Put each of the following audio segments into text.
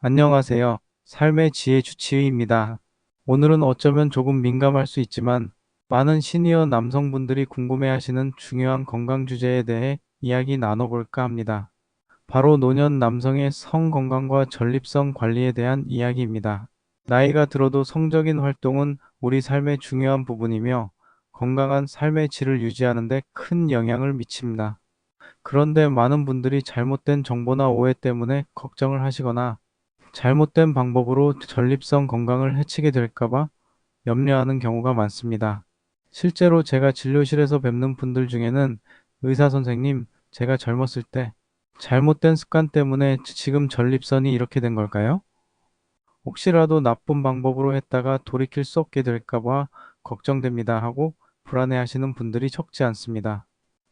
안녕하세요. 삶의 지혜 주치의입니다. 오늘은 어쩌면 조금 민감할 수 있지만 많은 시니어 남성분들이 궁금해하시는 중요한 건강 주제에 대해 이야기 나눠볼까 합니다. 바로 노년 남성의 성 건강과 전립선 관리에 대한 이야기입니다. 나이가 들어도 성적인 활동은 우리 삶의 중요한 부분이며 건강한 삶의 질을 유지하는 데 큰 영향을 미칩니다. 그런데 많은 분들이 잘못된 정보나 오해 때문에 걱정을 하시거나 잘못된 방법으로 전립선 건강을 해치게 될까봐 염려하는 경우가 많습니다. 실제로 제가 진료실에서 뵙는 분들 중에는 의사 선생님, 제가 젊었을 때 잘못된 습관 때문에 지금 전립선이 이렇게 된 걸까요? 혹시라도 나쁜 방법으로 했다가 돌이킬 수 없게 될까봐 걱정됩니다 하고 불안해하시는 분들이 적지 않습니다.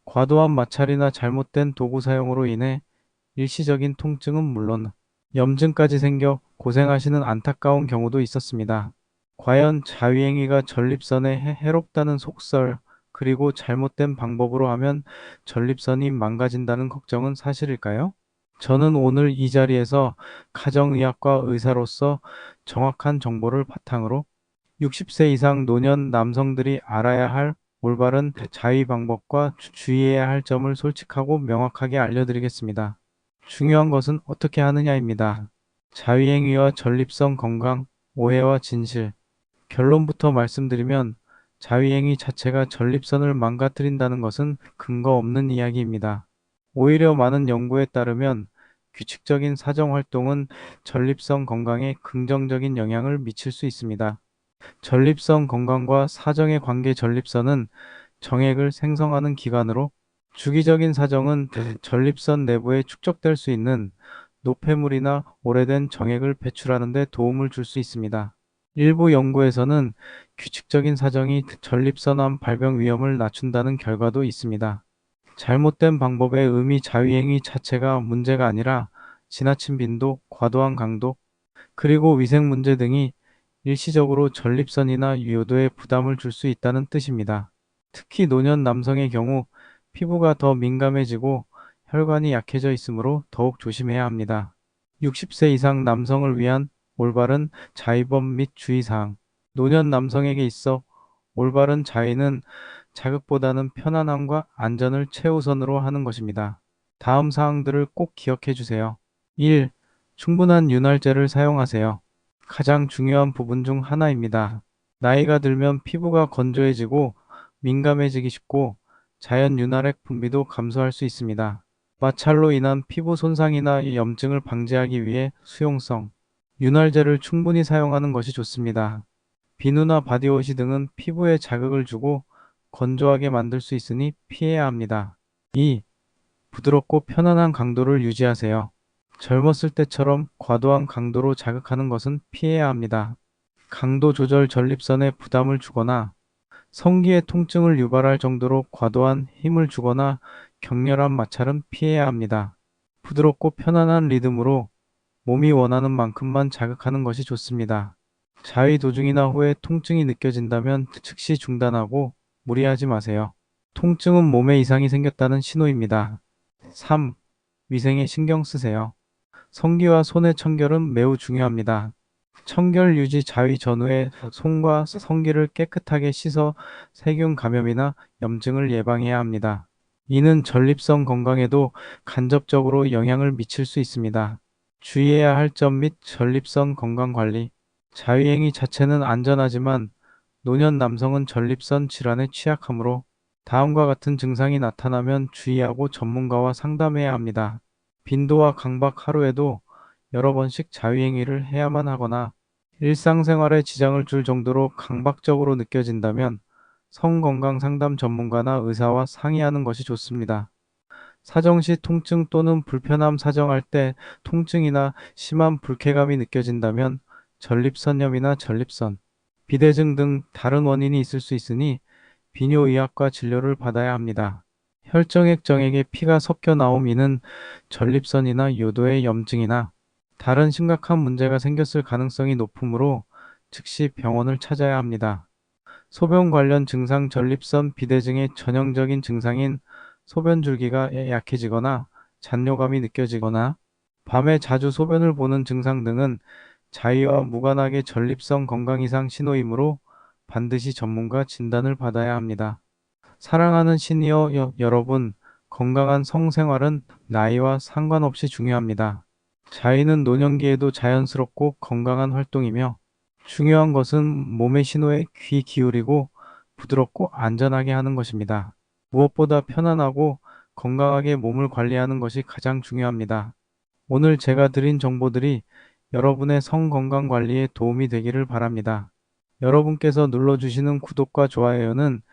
과도한 마찰이나 잘못된 도구 사용으로 인해 일시적인 통증은 물론 염증까지 생겨 고생하시는 안타까운 경우도 있었습니다. 과연 자위행위가 전립선에 해롭다는 속설, 그리고 잘못된 방법으로 하면 전립선이 망가진다는 걱정은 사실일까요? 저는 오늘 이 자리에서 가정의학과 의사로서 정확한 정보를 바탕으로 60세 이상 노년 남성들이 알아야 할 올바른 자위 방법과 주의해야 할 점을 솔직하고 명확하게 알려드리겠습니다. 중요한 것은 어떻게 하느냐입니다. 자위행위와 전립선 건강, 오해와 진실. 결론부터 말씀드리면 자위행위 자체가 전립선을 망가뜨린다는 것은 근거 없는 이야기입니다. 오히려 많은 연구에 따르면 규칙적인 사정 활동은 전립선 건강에 긍정적인 영향을 미칠 수 있습니다. 전립선 건강과 사정의 관계. 전립선은 정액을 생성하는 기관으로 주기적인 사정은 전립선 내부에 축적될 수 있는 노폐물이나 오래된 정액을 배출하는 데 도움을 줄 수 있습니다. 일부 연구에서는 규칙적인 사정이 전립선암 발병 위험을 낮춘다는 결과도 있습니다. 잘못된 방법의 의미. 자위행위 자체가 문제가 아니라 지나친 빈도, 과도한 강도, 그리고 위생 문제 등이 일시적으로 전립선이나 유효도에 부담을 줄 수 있다는 뜻입니다. 특히 노년 남성의 경우 피부가 더 민감해지고 혈관이 약해져 있으므로 더욱 조심해야 합니다. 60세 이상 남성을 위한 올바른 자위법 및 주의사항. 노년 남성에게 있어 올바른 자위는 자극보다는 편안함과 안전을 최우선으로 하는 것입니다. 다음 사항들을 꼭 기억해 주세요. 1. 충분한 윤활제를 사용하세요. 가장 중요한 부분 중 하나입니다. 나이가 들면 피부가 건조해지고 민감해지기 쉽고 자연 윤활액 분비도 감소할 수 있습니다. 마찰로 인한 피부 손상이나 염증을 방지하기 위해 수용성 윤활제를 충분히 사용하는 것이 좋습니다. 비누나 바디워시 등은 피부에 자극을 주고 건조하게 만들 수 있으니 피해야 합니다. 2. 부드럽고 편안한 강도를 유지하세요. 젊었을 때처럼 과도한 강도로 자극하는 것은 피해야 합니다. 강도 조절. 전립선에 부담을 주거나 성기에 통증을 유발할 정도로 과도한 힘을 주거나 격렬한 마찰은 피해야 합니다. 부드럽고 편안한 리듬으로 몸이 원하는 만큼만 자극하는 것이 좋습니다. 자위 도중이나 후에 통증이 느껴진다면 즉시 중단하고 무리하지 마세요. 통증은 몸에 이상이 생겼다는 신호입니다. 3. 위생에 신경 쓰세요. 성기와 손의 청결은 매우 중요합니다. 청결 유지. 자위 전후에 손과 성기를 깨끗하게 씻어 세균 감염이나 염증을 예방해야 합니다. 이는 전립선 건강에도 간접적으로 영향을 미칠 수 있습니다. 주의해야 할 점 및 전립선 건강 관리. 자위행위 자체는 안전하지만 노년 남성은 전립선 질환에 취약하므로 다음과 같은 증상이 나타나면 주의하고 전문가와 상담해야 합니다. 빈도와 강박. 하루에도 여러 번씩 자위행위를 해야만 하거나 일상생활에 지장을 줄 정도로 강박적으로 느껴진다면 성건강 상담 전문가나 의사와 상의하는 것이 좋습니다. 사정 시 통증 또는 불편함. 사정할 때 통증이나 심한 불쾌감이 느껴진다면 전립선염이나 전립선, 비대증 등 다른 원인이 있을 수 있으니 비뇨의학과 진료를 받아야 합니다. 혈정액 정액에 피가 섞여 나옴. 이는 전립선이나 요도의 염증이나 다른 심각한 문제가 생겼을 가능성이 높으므로 즉시 병원을 찾아야 합니다. 소변 관련 증상. 전립선 비대증의 전형적인 증상인 소변 줄기가 약해지거나 잔뇨감이 느껴지거나 밤에 자주 소변을 보는 증상 등은 자의와 무관하게 전립선 건강 이상 신호이므로 반드시 전문가 진단을 받아야 합니다. 사랑하는 시니어 여러분, 건강한 성생활은 나이와 상관없이 중요합니다. 자의는 노년기에도 자연스럽고 건강한 활동이며 중요한 것은 몸의 신호에 귀 기울이고 부드럽고 안전하게 하는 것입니다. 무엇보다 편안하고 건강하게 몸을 관리하는 것이 가장 중요합니다. 오늘 제가 드린 정보들이 여러분의 성 건강 관리에 도움이 되기를 바랍니다. 여러분께서 눌러주시는 구독과 좋아요는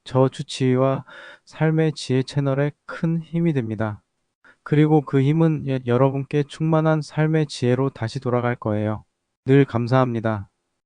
저 주치의와 삶의 지혜 채널에 큰 힘이 됩니다. 그리고 그 힘은 여러분께 충만한 삶의 지혜로 다시 돌아갈 거예요. 늘 감사합니다.